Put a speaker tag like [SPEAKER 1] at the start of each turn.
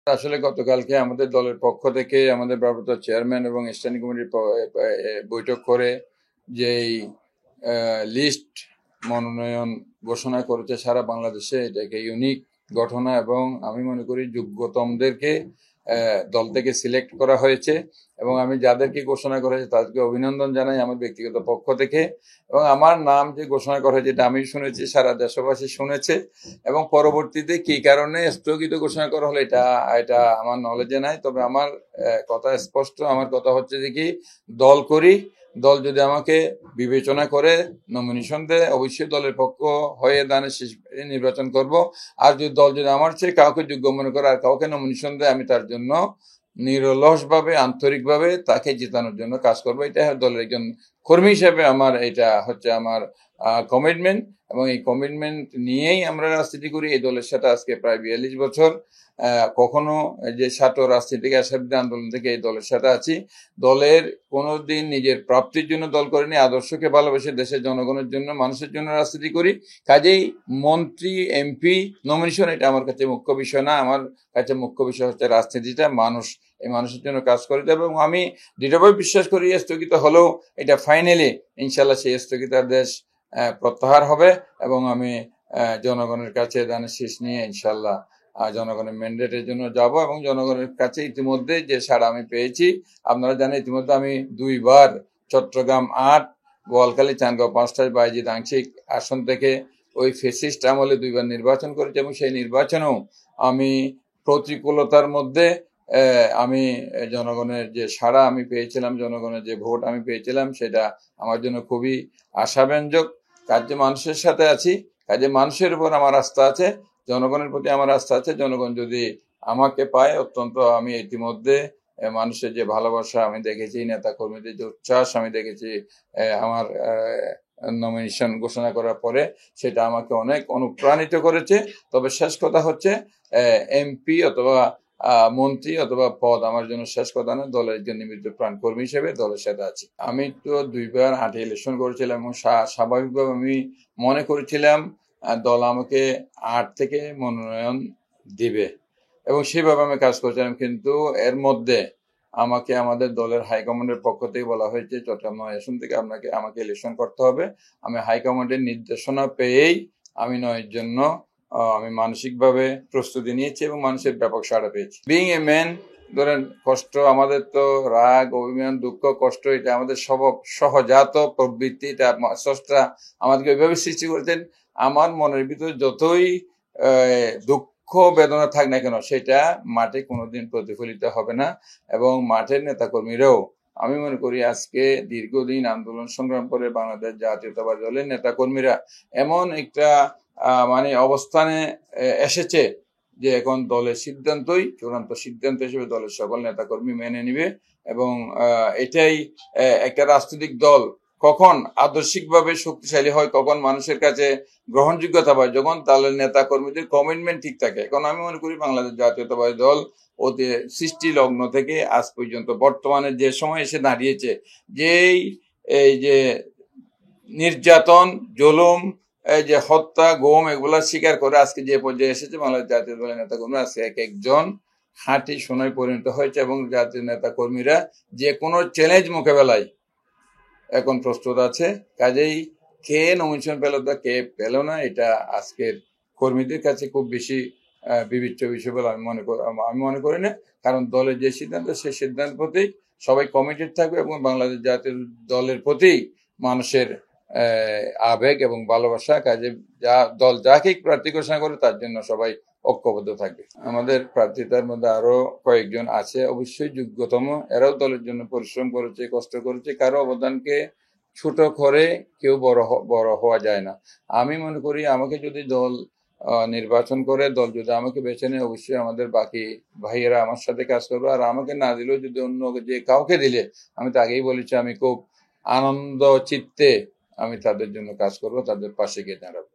[SPEAKER 1] আসলে গতকালকে আমাদের দলের পক্ষ থেকে আমাদের ভারপ্রাপ্ত চেয়ারম্যান এবং স্ট্যান্ডিং কমিটির বৈঠক করে যেই লিস্ট মনোনয়ন ঘোষণা করেছে সারা বাংলাদেশে, এটাকে ইউনিক ঘটনা এবং আমি মনে করি যোগ্যতমদেরকে দল থেকে সিলেক্ট করা হয়েছে এবং আমি যাদেরকে ঘোষণা করা হয়েছে তাদেরকে অভিনন্দন জানাই আমার ব্যক্তিগত পক্ষ থেকে। এবং আমার নাম যে ঘোষণা করা হয়েছে এটা আমি শুনেছি, সারা দেশবাসী শুনেছে এবং পরবর্তীতে কি কারণে স্থগিত ঘোষণা করা হলো এটা এটা আমার নলেজে নাই। তবে আমার কথা স্পষ্ট, আমার কথা হচ্ছে যে কি দল করি, দল যদি আমাকে বিবেচনা করে নমিনেশন দেয় অবশ্যই দলের পক্ষ হয়ে দানের শেষ নির্বাচন করব। আর যদি দল যদি আমার চেয়ে কাউকে যোগ্য মনে করে আর কাউকে নমিনেশন দেয় আমি তার জন্য নিরলসভাবে আন্তরিকভাবে তাকে জেতানোর জন্য কাজ করবো। এটা দলের একজন কর্মী হিসেবে আমার এটা হচ্ছে আমার কমিটমেন্ট এবং এই কমিটমেন্ট নিয়েই আমরা রাজনীতি করি। এই দলের সাথে আজকে প্রায় 42 বছর, কখনো যে ছাত্র রাজনীতি থেকে আসাবিদ্যা আন্দোলন থেকে এই দলের সাথে আছি। দলের কোনোদিন নিজের প্রাপ্তির জন্য দল করিনি, আদর্শকে ভালোবেসে দেশের জনগণের জন্য মানুষের জন্য রাজনীতি করি। কাজেই মন্ত্রী এমপি নমিনেশন এটা আমার কাছে মুখ্য বিষয় না, আমার কাছে মুখ্য বিষয় হচ্ছে রাজনীতিটা, মানুষ, এই মানুষের জন্য কাজ করে দেবে। এবং আমি দৃঢ়ভাবে বিশ্বাস করি স্থগিত হলেও এটা ফাইনালি ইনশাল্লাহ সেই স্থগিতাদেশ প্রত্যাহার হবে এবং আমি জনগণের কাছে দানের শীষ নিয়ে ইনশাল্লাহ জনগণের ম্যান্ডেটের জন্য যাব এবং জনগণের কাছে ইতিমধ্যে যে সাড়া আমি পেয়েছি আপনারা জানেন। ইতিমধ্যে আমি 2 বার চট্টগ্রাম 8, বোয়ালখালী, চান্দগাঁও 5 বায়েজিদ আংশিক আসন থেকে ওই ফেসিস্ট আমলে 2 বার নির্বাচন করেছি এবং সেই নির্বাচনেও আমি প্রতিকূলতার মধ্যে আমি জনগণের যে সাড়া আমি পেয়েছিলাম, জনগণের যে ভোট আমি পেয়েছিলাম সেটা আমার জন্য খুবই আশাব্যঞ্জক। কাজে মানুষের সাথে আছি, কাজে মানুষের উপর আমার আস্থা আছে, জনগণের প্রতি আমার আস্থা আছে। জনগণ যদি আমাকে পায় অত্যন্ত, আমি ইতিমধ্যে মানুষের যে ভালোবাসা আমি দেখেছি, নেতা কর্মীদের যে উচ্ছ্বাস আমি দেখেছি আমার নমিনেশন ঘোষণা করার পরে, সেটা আমাকে অনেক অনুপ্রাণিত করেছে। তবে শেষ কথা হচ্ছে এমপি অথবা মন্ত্রী অথবা পদ আমার জন্য শেষ কথা না, দলের একজন নিবেদিত প্রাণ কর্মী হিসেবে দলের সাথে আছি। আমি তো 2 বার 8 ইলেকশন করেছিলাম এবং স্বাভাবিকভাবে আমি মনে করেছিলাম দল আমাকে 8 থেকে মনোনয়ন দিবে এবং সেভাবে আমি কাজ করছিলাম। কিন্তু এর মধ্যে আমাকে আমাদের দলের হাইকমান্ডের পক্ষ থেকে বলা হয়েছে চট্টগ্রাম 9 আসন থেকে আমাকে ইলেকশন করতে হবে। আমি হাইকমান্ডের নির্দেশনা পেয়েই আমি 9-এর জন্য আমি মানসিকভাবে প্রস্তুতি নিয়েছি এবং মানুষের ব্যাপক সাড়া পেয়েছি। বিং এ ম্যান, ধরেন কষ্ট, আমাদের তো রাগ, অভিমান, দুঃখ, কষ্ট এটা আমাদের সহজাত প্রবৃত্তি, এটা স্রষ্টা আমাদেরকে ওইভাবে সৃষ্টি করেছেন। আমার মনের ভিতরে যতই দুঃখ বেদনা থাক না কেন সেটা মাঠে কোনোদিন প্রতিফলিত হবে না এবং মাঠের নেতাকর্মীরাও আমি মনে করি আজকে দীর্ঘদিন আন্দোলন সংগ্রাম করে বাংলাদেশ জাতীয়তাবাদী দলের নেতাকর্মীরা এমন একটা মানে অবস্থানে এসেছে যে এখন দলের সিদ্ধান্তই চূড়ান্ত সিদ্ধান্ত হিসেবে দলের সকল নেতাকর্মী মেনে নিবে এবং এটাই একটা রাজনৈতিক দল কখন আদর্শিকভাবে শক্তিশালী হয়, কখন মানুষের কাছে গ্রহণযোগ্যতা পায়, যখন দলের নেতা কর্মীদের কমিটমেন্ট ঠিক থাকে। এখন আমি মনে করি বাংলাদেশ জাতীয়তাবাদী দল ওতে সৃষ্টি লগ্ন থেকে আজ পর্যন্ত বর্তমানে যে সময় এসে দাঁড়িয়েছে, যেই এই যে নির্যাতন, জুলুম, এই যে হত্যা, গুম, এগুলা স্বীকার করে আজকে যে পর্যায়ে এসেছে বাংলাদেশ জাতীয় দলের নেতা কর্মীরা আজকে এক একজন খাঁটি সোনায় পরিণত হয়েছে এবং জাতীয় নেতা কর্মীরা যে কোনো চ্যালেঞ্জ মোকাবেলায় এখন প্রস্তুত আছে। কাজেই কে নমিনেশন পেল বা কে পেল না এটা আজকের কর্মীদের কাছে খুব বেশি বিবেচ্য বিষয় বলে আমি মনে করি না, কারণ দলের যে সিদ্ধান্ত সেই সিদ্ধান্তের প্রতি সবাই কমিটেড থাকবে এবং বাংলাদেশ জাতীয় দলের প্রতি মানুষের আবেগ এবং ভালোবাসা, কাজে দল যাকে প্রার্থী ঘোষণা করে তার জন্য সবাই ঐক্যবদ্ধ থাকবে। আমাদের প্রার্থীতার মধ্যে আরো কয়েকজন আছে অবশ্যই যোগ্যতম, এরাও দলের জন্য পরিশ্রম করেছে, কষ্ট করেছে। কারো অবদানকে ছোট করে কেউ বড় হওয়া যায় না। আমি মনে করি আমাকে যদি দল নির্বাচন করে, দল যদি আমাকে বেছে নেয় অবশ্যই আমাদের বাকি ভাইয়েরা আমার সাথে কাজ করবে। আর আমাকে না দিলেও যদি অন্য যে কাউকে দিলে, আমি তো আগেই বলেছি আমি খুব আনন্দ চিত্তে আমি তাদের জন্য কাজ করব, তাদের পাশে গিয়ে দাঁড়াবো।